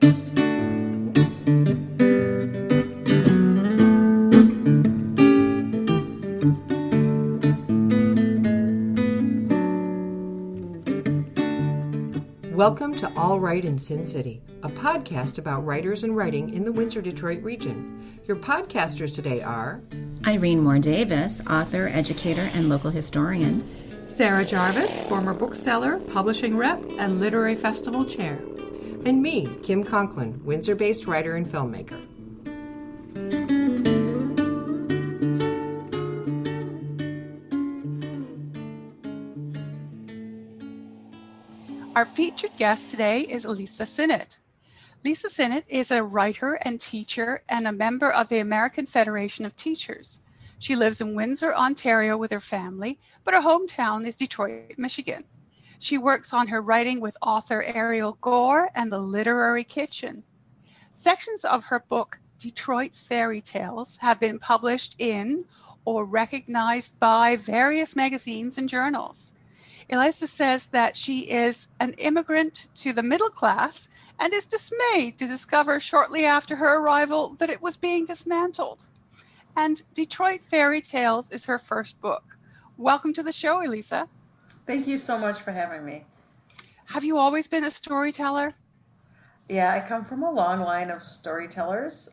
Welcome to All Right in Sin City, a podcast about writers and writing in the Windsor, Detroit region. Your podcasters today are Irene Moore Davis, author, educator, and local historian. Sarah Jarvis, former bookseller, publishing rep, and literary festival chair. and me, Kim Conklin, Windsor-based writer and filmmaker. Our featured guest today is Elisa Sinnett. Elisa Sinnett is a writer and teacher and a member of the American Federation of Teachers. She lives in Windsor, Ontario with her family, but her hometown is Detroit, Michigan. She works on her writing with author Ariel Gore and the Literary Kitchen. Sections of her book, Detroit Fairy Tales, have been published in or recognized by various magazines and journals. Elisa says that she is an immigrant to the middle class and is dismayed to discover shortly after her arrival that it was being dismantled. And Detroit Fairy Tales is her first book. Welcome to the show, Elisa. Thank you so much for having me. Have you always been a storyteller? Yeah, I come from a long line of storytellers.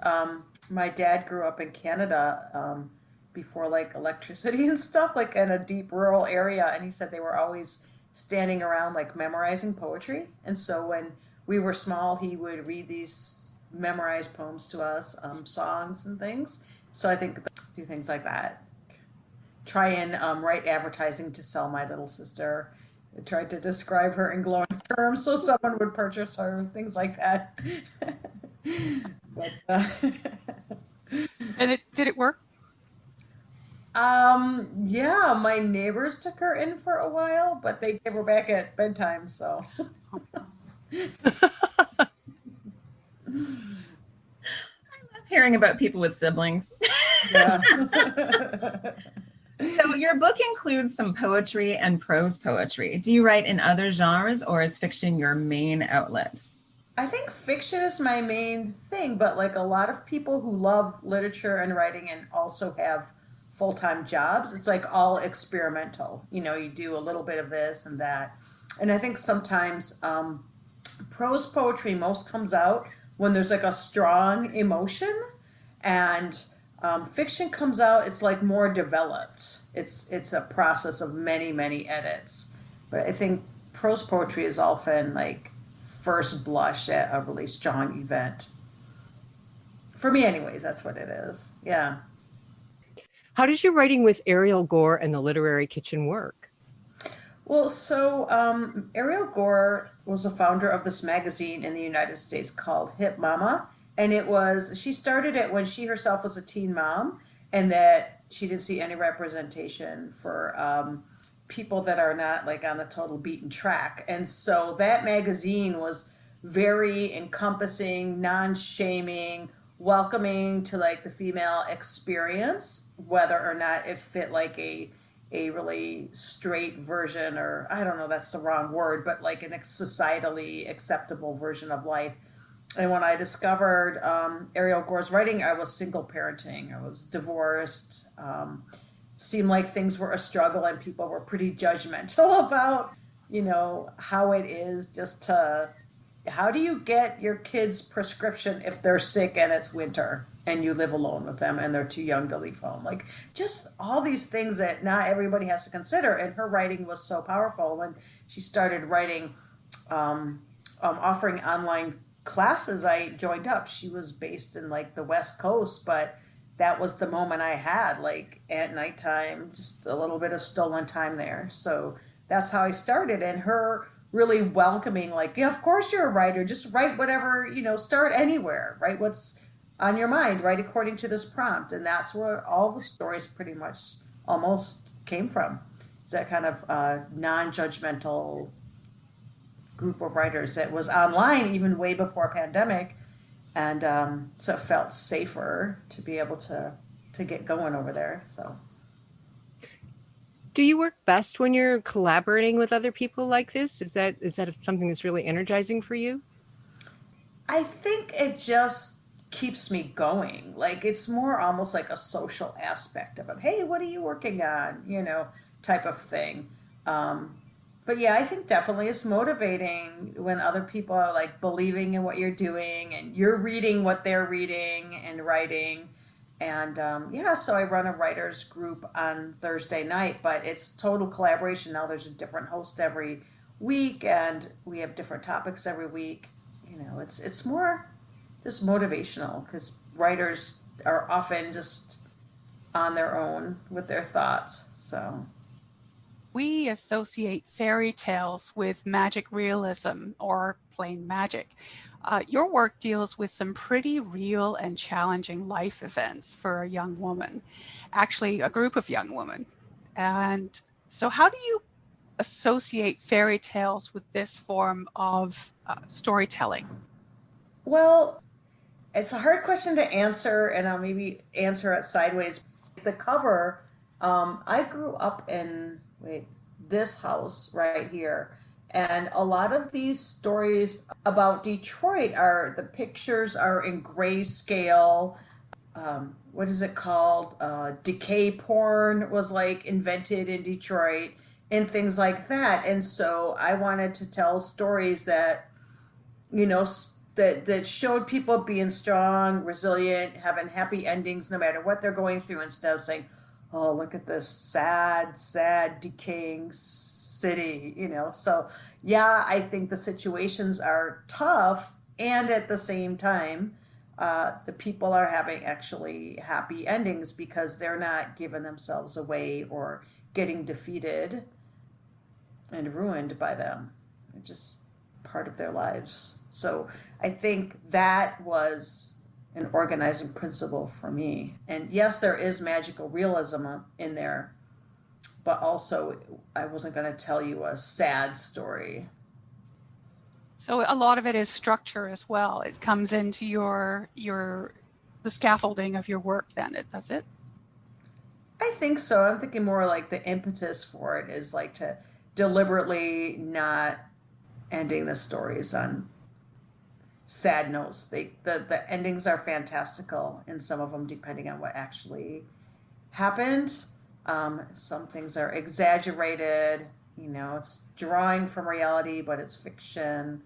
My dad grew up in Canada before like electricity and stuff, like in a deep rural area. And he said they were always standing around like memorizing poetry. And so when we were small, he would read these memorized poems to us, songs and things. So I think do things like that. Try and write advertising to sell my little sister. I tried to describe her in glowing terms so someone would purchase her, things like that. But, And did it work? Yeah, my neighbors took her in for a while, but they gave her back at bedtime, so. Hearing about people with siblings. Yeah. So your book includes some poetry and prose poetry. Do you write in other genres, or is fiction your main outlet? I think fiction is my main thing, but like a lot of people who love literature and writing and also have full-time jobs, it's like all experimental. You know, you do a little bit of this and that. And I think sometimes prose poetry most comes out when there's like a strong emotion, and fiction comes out, it's like more developed. It's a process of many, many edits. But I think prose poetry is often like first blush at a really strong event. For me anyways, that's what it is. Yeah. How does your writing with Ariel Gore and the Literary Kitchen work? Well, so Ariel Gore was a founder of this magazine in the United States called Hip Mama. And she started it when she herself was a teen mom, and that she didn't see any representation for people that are not like on the total beaten track. And so that magazine was very encompassing, non-shaming, welcoming to like the female experience, whether or not it fit like a really straight version, or I don't know, that's the wrong word, but like an societally acceptable version of life. And when I discovered Ariel Gore's writing, I was single parenting. I was divorced. Seemed like things were a struggle, and people were pretty judgmental about, you know, how it is how do you get your kids prescription if they're sick and it's winter and you live alone with them and they're too young to leave home? Like just all these things that not everybody has to consider. And her writing was so powerful. When she started writing, offering online classes, I joined up. She was based in like the West Coast, but that was the moment I had, like at nighttime, just a little bit of stolen time there. So that's how I started. And her really welcoming, like, yeah, of course you're a writer, just write whatever, you know, start anywhere, write what's on your mind, write according to this prompt. And that's where all the stories pretty much almost came from. It's that kind of non-judgmental group of writers that was online even way before pandemic, and so it felt safer to be able to get going over there. So Do you work best when you're collaborating with other people like this? Is that something that's really energizing for you? I think it just keeps me going. Like it's more almost like a social aspect of it. Hey, what are you working on? Type of thing. Um, but yeah, I think definitely it's motivating when other people are like believing in what you're doing and you're reading what they're reading and writing. And yeah, so I run a writers group on Thursday night, but it's total collaboration. Now there's a different host every week, and we have different topics every week. It's more just motivational because writers are often just on their own with their thoughts. So We associate fairy tales with magic realism or plain magic. Your work deals with some pretty real and challenging life events for a young woman, actually, a group of young women. And so, how do you associate fairy tales with this form of storytelling? well, it's a hard question to answer, and I'll maybe answer it sideways. The cover, I grew up in this house right here, and a lot of these stories about Detroit the pictures are in grayscale. What is it called? Decay porn was like invented in Detroit and things like that. And so I wanted to tell stories that that showed people being strong, resilient, having happy endings no matter what they're going through, instead of saying, "Oh, look at this sad, decaying city." So yeah, I think the situations are tough, and at the same time, the people are having actually happy endings because they're not giving themselves away or getting defeated and ruined by them. They're just part of their lives. So I think that was an organizing principle for me. And yes, there is magical realism in there, but also I wasn't going to tell you a sad story. So a lot of it is structure as well. It comes into the scaffolding of your work then, does it? I think so. I'm thinking more like the impetus for it is like to deliberately not ending the stories on sad notes. The endings are fantastical in some of them, depending on what actually happened. Some things are exaggerated. It's drawing from reality, but it's fiction.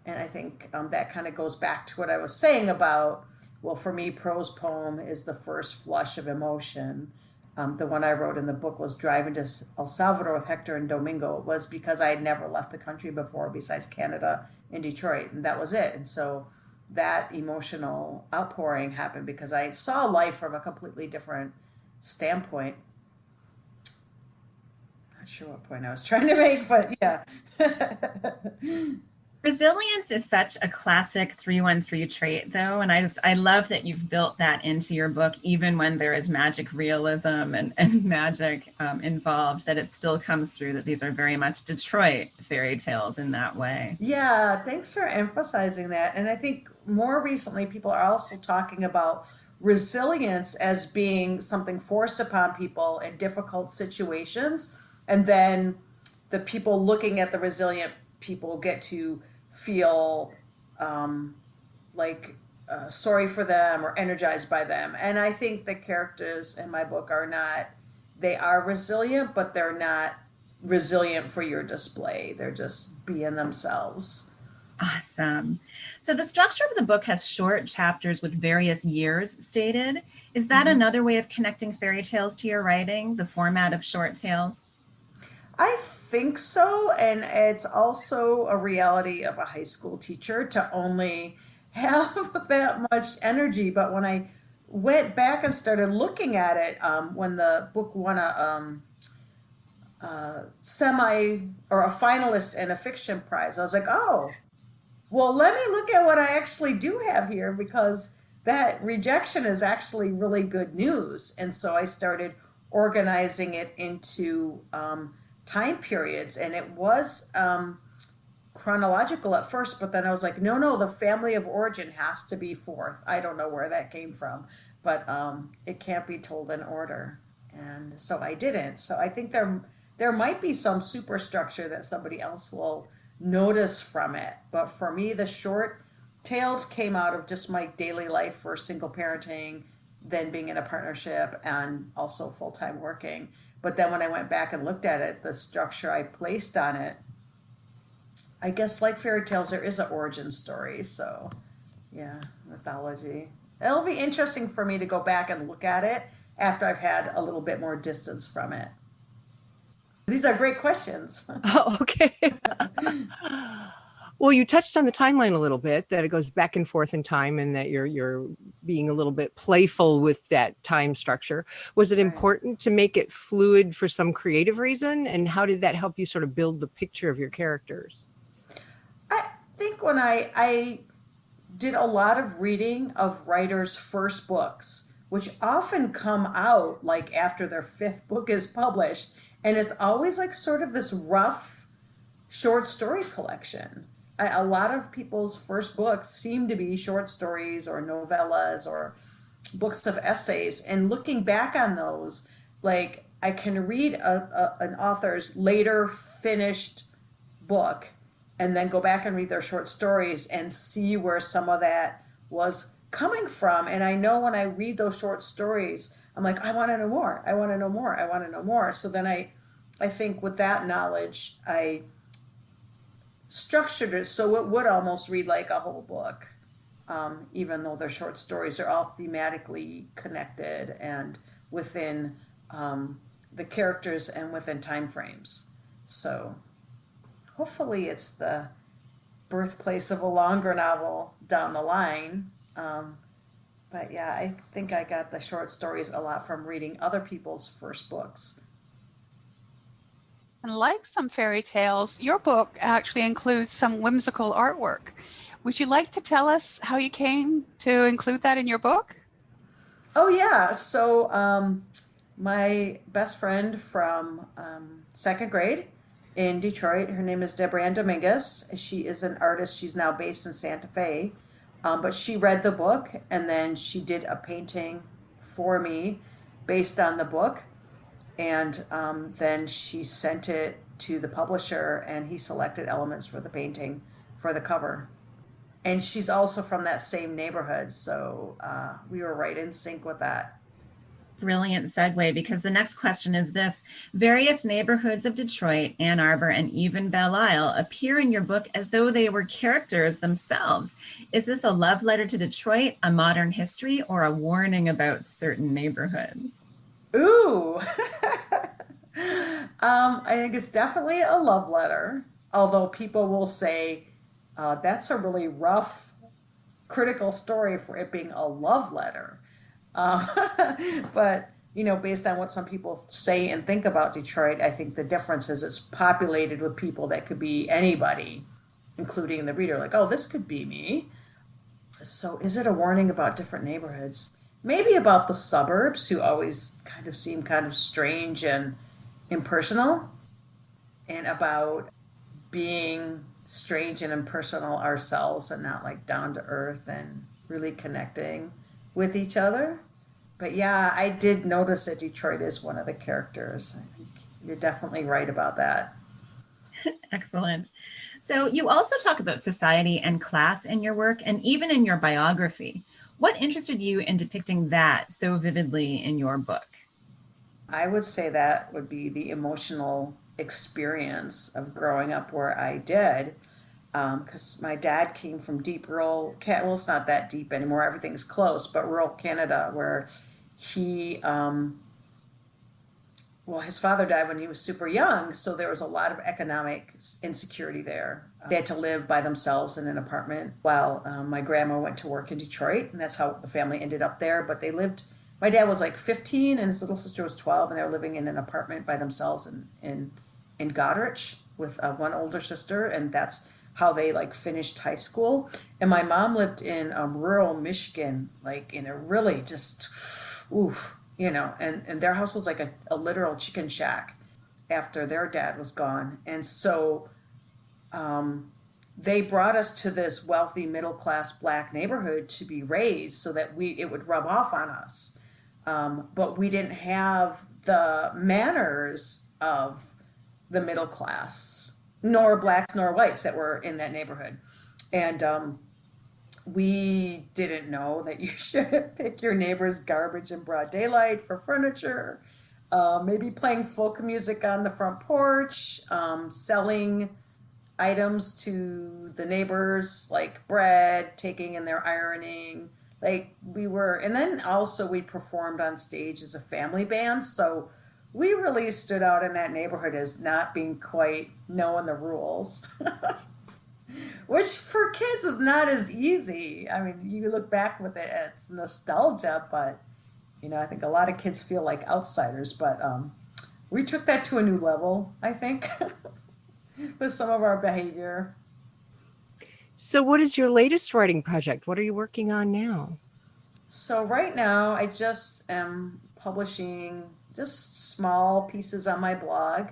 And I think that kind of goes back to what I was saying about, well, for me, prose poem is the first flush of emotion. The one I wrote in the book was Driving to El Salvador with Hector and Domingo. It was because I had never left the country before besides Canada and Detroit, and that was it. And so that emotional outpouring happened because I saw life from a completely different standpoint. Not sure what point I was trying to make, but yeah. Resilience is such a classic 313 trait, though, and I love that you've built that into your book, even when there is magic realism and magic involved, that it still comes through that these are very much Detroit fairy tales in that way. Yeah, thanks for emphasizing that. And I think more recently, people are also talking about resilience as being something forced upon people in difficult situations. And then the people looking at the resilient people get to feel sorry for them or energized by them. And I think the characters in my book they are resilient, but they're not resilient for your display. They're just being themselves. Awesome. So the structure of the book has short chapters with various years stated. Is that another way of connecting fairy tales to your writing, the format of short tales? I think so. And it's also a reality of a high school teacher to only have that much energy. But when I went back and started looking at it, when the book won a semi or a finalist in a fiction prize, I was like, oh, well, let me look at what I actually do have here, because that rejection is actually really good news. And so I started organizing it into time periods, and it was chronological at first, but then I was like, no, the family of origin has to be fourth. I don't know where that came from, but it can't be told in order. And so I didn't. So I think there might be some superstructure that somebody else will notice from it. But for me, the short tales came out of just my daily life for single parenting, then being in a partnership and also full-time working. But then when I went back and looked at it, the structure I placed on it, I guess like fairy tales, there is an origin story. So yeah, mythology. It'll be interesting for me to go back and look at it after I've had a little bit more distance from it. These are great questions. Oh, okay. Well, you touched on the timeline a little bit, that it goes back and forth in time and that you're being a little bit playful with that time structure. Was it important to make it fluid for some creative reason? And how did that help you sort of build the picture of your characters? I think when I did a lot of reading of writers' first books, which often come out like after their fifth book is published, and it's always like sort of this rough short story collection. A lot of people's first books seem to be short stories or novellas or books of essays. And looking back on those, like I can read an author's later finished book and then go back and read their short stories and see where some of that was coming from. And I know when I read those short stories, I'm like, I want to know more. I want to know more. I want to know more. So then I think with that knowledge, I structured it so it would almost read like a whole book, even though they're short stories. They're all thematically connected and within the characters and within time frames. So hopefully it's the birthplace of a longer novel down the line. But yeah, I think I got the short stories a lot from reading other people's first books. And like some fairy tales, your book actually includes some whimsical artwork. Would you like to tell us how you came to include that in your book? Oh yeah, so my best friend from second grade in Detroit, her name is Debrianne Dominguez. She is an artist. She's now based in Santa Fe, but she read the book and then she did a painting for me based on the book. And then she sent it to the publisher and he selected elements for the painting for the cover. And she's also from that same neighborhood, so we were right in sync with that. Brilliant segue, because the next question is this. Various neighborhoods of Detroit, Ann Arbor, and even Belle Isle appear in your book as though they were characters themselves. Is this a love letter to Detroit, a modern history, or a warning about certain neighborhoods? Ooh, I think it's definitely a love letter, although people will say that's a really rough, critical story for it being a love letter. But, you know, based on what some people say and think about Detroit, I think the difference is it's populated with people that could be anybody, including the reader, like, oh, this could be me. So is it a warning about different neighborhoods? Maybe about the suburbs, who always kind of seem kind of strange and impersonal, and about being strange and impersonal ourselves and not like down to earth and really connecting with each other. But yeah, I did notice that Detroit is one of the characters. I think you're definitely right about that. Excellent. So you also talk about society and class in your work and even in your biography. What interested you in depicting that so vividly in your book? I would say that would be the emotional experience of growing up where I did, because my dad came from deep rural, well, it's not that deep anymore, everything's close, but rural Canada, where he, well, his father died when he was super young, so there was a lot of economic insecurity there. They had to live by themselves in an apartment while my grandma went to work in Detroit, and that's how the family ended up there. But they lived, my dad was like 15 and his little sister was 12, and they were living in an apartment by themselves in Goderich with one older sister, and that's how they like finished high school. And my mom lived in rural Michigan, like in a really just, oof, you know, and their house was like a literal chicken shack after their dad was gone. And so they brought us to this wealthy middle-class Black neighborhood to be raised so that it would rub off on us. But we didn't have the manners of the middle class, nor Blacks nor whites that were in that neighborhood. And We didn't know that you should pick your neighbor's garbage in broad daylight for furniture. Maybe playing folk music on the front porch, selling items to the neighbors like bread, taking in their ironing. Like we were, and then also we performed on stage as a family band. So we really stood out in that neighborhood as not being quite knowing the rules, which for kids is not as easy. I mean, you look back with it, it's nostalgia, but I think a lot of kids feel like outsiders. But we took that to a new level, I think, with some of our behavior. So what is your latest writing project? What are you working on now? So right now, I just am publishing just small pieces on my blog.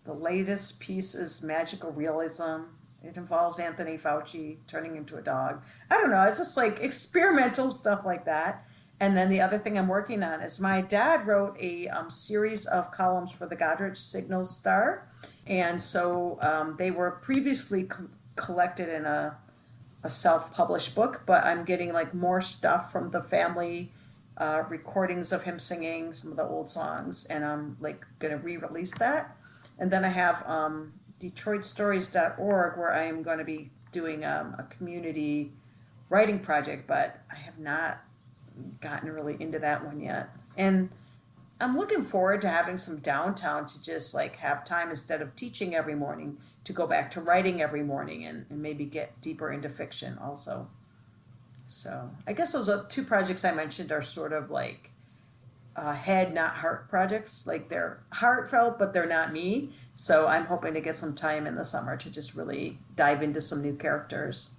The latest piece is magical realism. It involves Anthony Fauci turning into a dog. I don't know. It's just like experimental stuff like that. And then the other thing I'm working on is my dad wrote a series of columns for the Goderich Signal Star. And so they were previously collected in a self-published book, but I'm getting like more stuff from the family recordings of him singing some of the old songs. And I'm like going to re-release that. And then I have DetroitStories.org where I am going to be doing a community writing project, but I have not gotten really into that one yet. And I'm looking forward to having some downtime to just like have time instead of teaching every morning to go back to writing every morning and maybe get deeper into fiction also. So I guess those two projects I mentioned are sort of like head, not heart projects. Like they're heartfelt, but they're not me. So I'm hoping to get some time in the summer to just really dive into some new characters.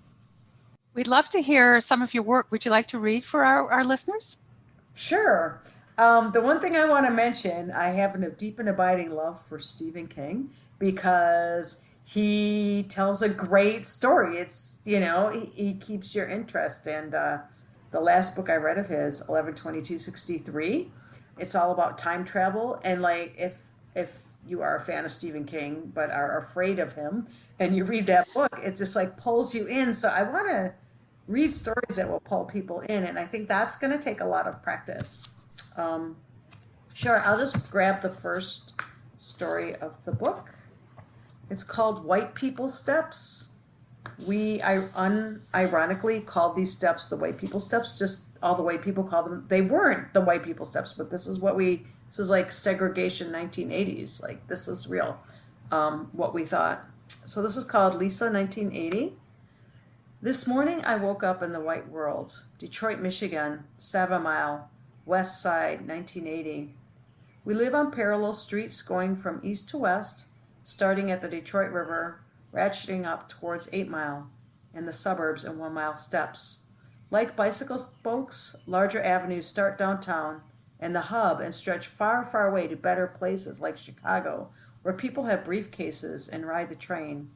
We'd love to hear some of your work. Would you like to read for our listeners? Sure. The one thing I want to mention, I have a deep and abiding love for Stephen King because he tells a great story. It's, he keeps your interest. And the last book I read of his, 11/22/63, it's all about time travel. And like, if you are a fan of Stephen King but are afraid of him and you read that book, it just like pulls you in. So I want to read stories that will pull people in, and I think that's going to take a lot of practice. Sure, I'll just grab the first story of the book. It's called White People Steps. We unironically called these steps the White People Steps, just all the white people called them. They weren't the White People Steps, but this is like segregation 1980s. Like this is real, what we thought. So this is called Lisa 1980. This morning I woke up in the white world. Detroit, Michigan, 7 Mile, West Side, 1980. We live on parallel streets going from east to west, starting at the Detroit River, ratcheting up towards 8 Mile, and the suburbs in 1 Mile steps. Like bicycle spokes, larger avenues start downtown and the hub and stretch far, far away to better places like Chicago, where people have briefcases and ride the train.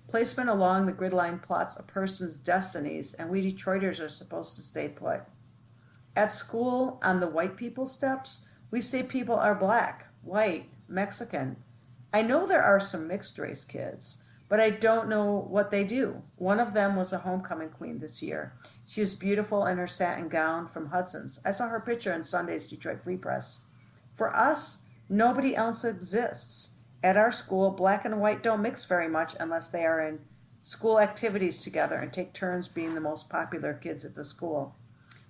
Placement along the grid line plots a person's destinies, and we Detroiters are supposed to stay put. At school, on the white people steps, we say people are black, white, Mexican. I know there are some mixed race kids, but I don't know what they do. One of them was a homecoming queen this year. She was beautiful in her satin gown from Hudson's. I saw her picture in Sunday's Detroit Free Press. For us, nobody else exists. At our school, black and white don't mix very much unless they are in school activities together and take turns being the most popular kids at the school.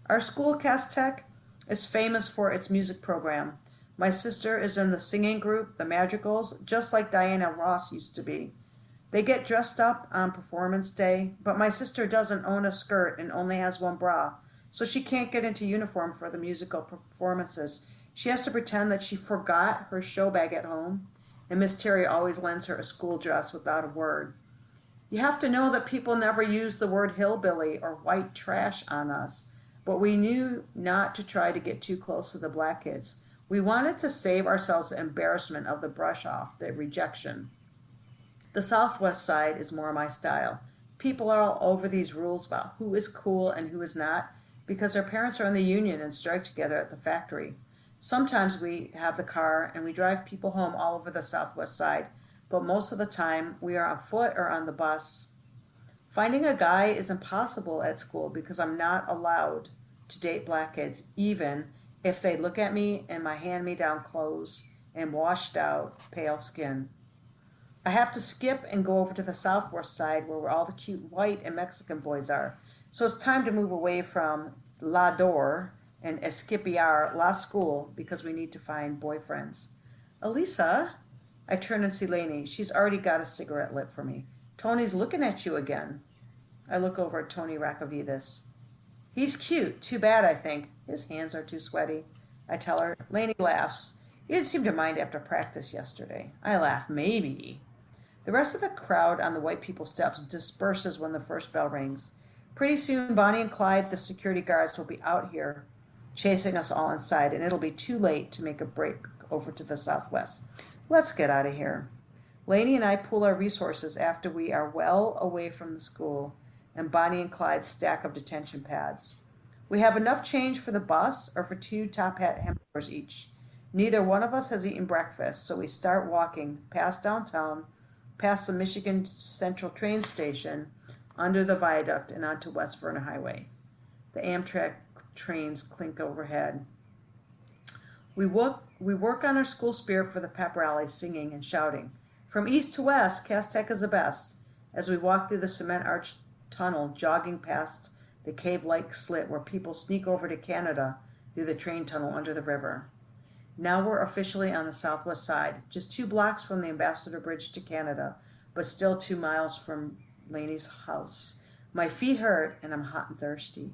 Our school, Cass Tech, is famous for its music program. My sister is in the singing group, the Madrigals, just like Diana Ross used to be. They get dressed up on performance day, but my sister doesn't own a skirt and only has one bra, so she can't get into uniform for the musical performances. She has to pretend that she forgot her show bag at home, and Miss Terry always lends her a school dress without a word. You have to know that people never use the word hillbilly or white trash on us, but we knew not to try to get too close to the black kids. We wanted to save ourselves the embarrassment of the brush off, the rejection. The Southwest Side is more my style. People are all over these rules about who is cool and who is not because their parents are in the union and strike together at the factory. Sometimes we have the car and we drive people home all over the Southwest Side, but most of the time we are on foot or on the bus. Finding a guy is impossible at school because I'm not allowed to date black kids, even if they look at me in my hand-me-down clothes and washed out, pale skin. I have to skip and go over to the southwest side where all the cute white and Mexican boys are. So it's time to move away from La Door and Esquipiar La School because we need to find boyfriends. Elisa, I turn and see Lainey. She's already got a cigarette lit for me. Tony's looking at you again. I look over at Tony Rakovidas. He's cute. Too bad, I think. His hands are too sweaty. I tell her. Lainey laughs. You didn't seem to mind after practice yesterday. I laugh. Maybe. The rest of the crowd on the white people steps disperses when the first bell rings. Pretty soon, Bonnie and Clyde, the security guards, will be out here chasing us all inside, and it'll be too late to make a break over to the southwest. Let's get out of here. Lainey and I pool our resources after we are well away from the school and Bonnie and Clyde's stack of detention pads. We have enough change for the bus or for 2 top hat hamburgers each. Neither one of us has eaten breakfast, so we start walking past downtown, past the Michigan Central train station, under the viaduct and onto West Vernon Highway. The Amtrak trains clink overhead. We work on our school spirit for the pep rally, singing and shouting. From east to west, Cass Tech is the best. As we walk through the cement arch tunnel, jogging past the cave-like slit where people sneak over to Canada through the train tunnel under the river. Now we're officially on the southwest side, just 2 blocks from the Ambassador Bridge to Canada, but still 2 miles from Lainey's house. My feet hurt and I'm hot and thirsty.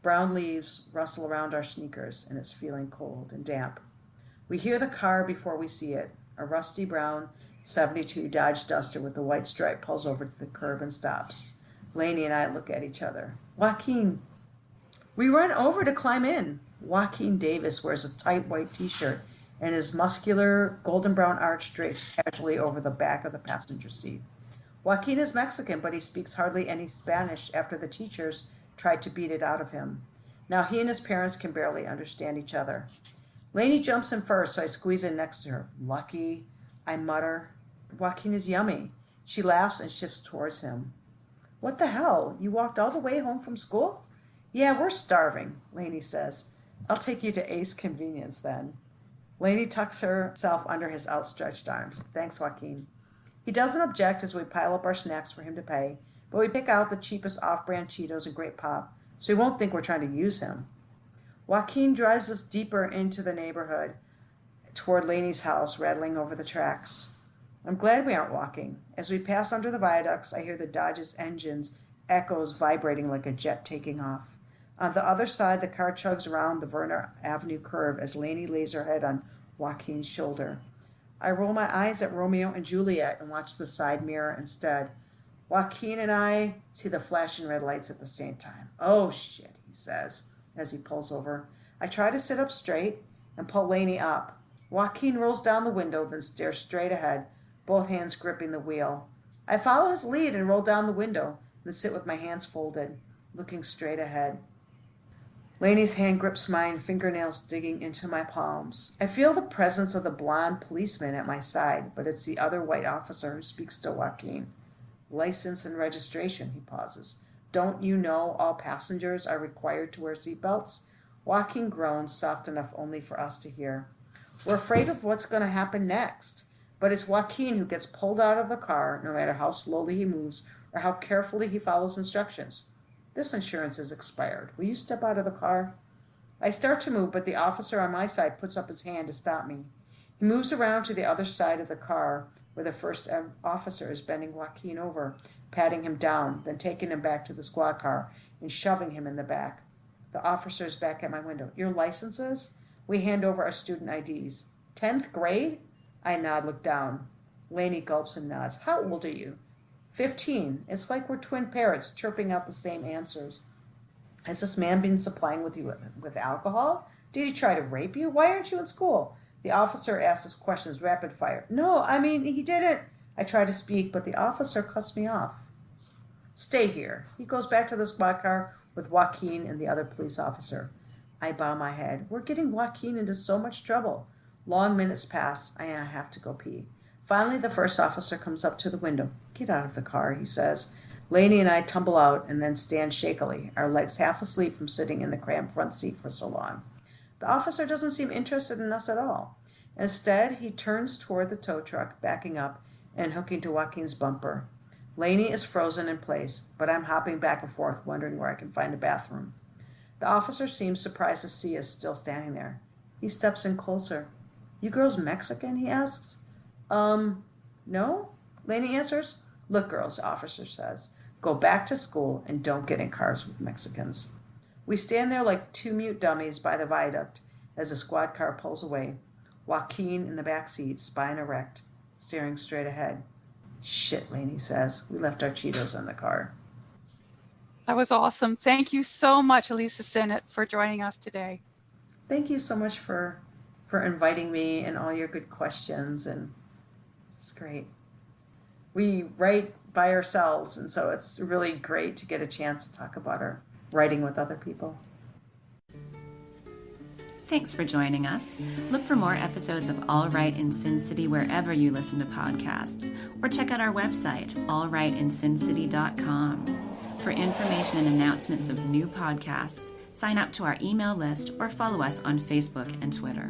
Brown leaves rustle around our sneakers and it's feeling cold and damp. We hear the car before we see it. A rusty brown 72 Dodge Duster with the white stripe pulls over to the curb and stops. Lainey and I look at each other. Joaquin. We run over to climb in. Joaquin Davis wears a tight white t-shirt and his muscular golden brown arch drapes casually over the back of the passenger seat. Joaquin is Mexican, but he speaks hardly any Spanish after the teachers tried to beat it out of him. Now he and his parents can barely understand each other. Lainey jumps in first, so I squeeze in next to her. Lucky, I mutter. Joaquin is yummy. She laughs and shifts towards him. What the hell? You walked all the way home from school? Yeah, we're starving, Lainey says. I'll take you to Ace Convenience then. Lainey tucks herself under his outstretched arms. Thanks, Joaquin. He doesn't object as we pile up our snacks for him to pay, but we pick out the cheapest off-brand Cheetos and grape pop, so he won't think we're trying to use him. Joaquin drives us deeper into the neighborhood, toward Lainey's house, rattling over the tracks. I'm glad we aren't walking. As we pass under the viaducts, I hear the Dodge's engines echoes vibrating like a jet taking off. On the other side, the car chugs around the Vernon Avenue curve as Lainey lays her head on Joaquin's shoulder. I roll my eyes at Romeo and Juliet and watch the side mirror instead. Joaquin and I see the flashing red lights at the same time. Oh, shit, he says as he pulls over. I try to sit up straight and pull Lainey up. Joaquin rolls down the window, then stares straight ahead, both hands gripping the wheel. I follow his lead and roll down the window, then sit with my hands folded, looking straight ahead. Lainey's hand grips mine, fingernails digging into my palms. I feel the presence of the blonde policeman at my side, but it's the other white officer who speaks to Joaquin. License and registration, he pauses. Don't you know all passengers are required to wear seatbelts? Joaquin groans, soft enough only for us to hear. We're afraid of what's going to happen next, but it's Joaquin who gets pulled out of the car, no matter how slowly he moves or how carefully he follows instructions. This insurance is expired. Will you step out of the car? I start to move, but the officer on my side puts up his hand to stop me. He moves around to the other side of the car, where the first officer is bending Joaquin over, patting him down, then taking him back to the squad car and shoving him in the back. The officer is back at my window. Your licenses? We hand over our student IDs. 10th grade? I nod, look down. Lainey gulps and nods. How old are you? 15. It's like we're twin parrots chirping out the same answers. Has this man been supplying with you with alcohol? Did he try to rape you? Why aren't you in school? The officer asks his questions rapid fire. No, I mean, he didn't. I try to speak, but the officer cuts me off. Stay here. He goes back to the squad car with Joaquin and the other police officer. I bow my head. We're getting Joaquin into so much trouble. Long minutes pass. I have to go pee. Finally, the first officer comes up to the window. Get out of the car, he says. Lainey and I tumble out and then stand shakily, our legs half asleep from sitting in the cramped front seat for so long. The officer doesn't seem interested in us at all. Instead, he turns toward the tow truck, backing up and hooking to Joaquin's bumper. Lainey is frozen in place, but I'm hopping back and forth, wondering where I can find a bathroom. The officer seems surprised to see us still standing there. He steps in closer. "You girls Mexican?" he asks. No, Lainey answers. "Look, girls," the officer says, "go back to school and don't get in cars with Mexicans." We stand there like two mute dummies by the viaduct as the squad car pulls away. Joaquin in the back seat, spine erect, staring straight ahead. "Shit," Lainey says. "We left our Cheetos in the car." That was awesome. Thank you so much, Elisa Sinnett, for joining us today. Thank you so much for inviting me and all your good questions, and it's great. We write by ourselves, and so it's really great to get a chance to talk about our writing with other people. Thanks for joining us. Look for more episodes of All Right in Sin City wherever you listen to podcasts, or check out our website, allrightinsincity.com. For information and announcements of new podcasts, sign up to our email list or follow us on Facebook and Twitter.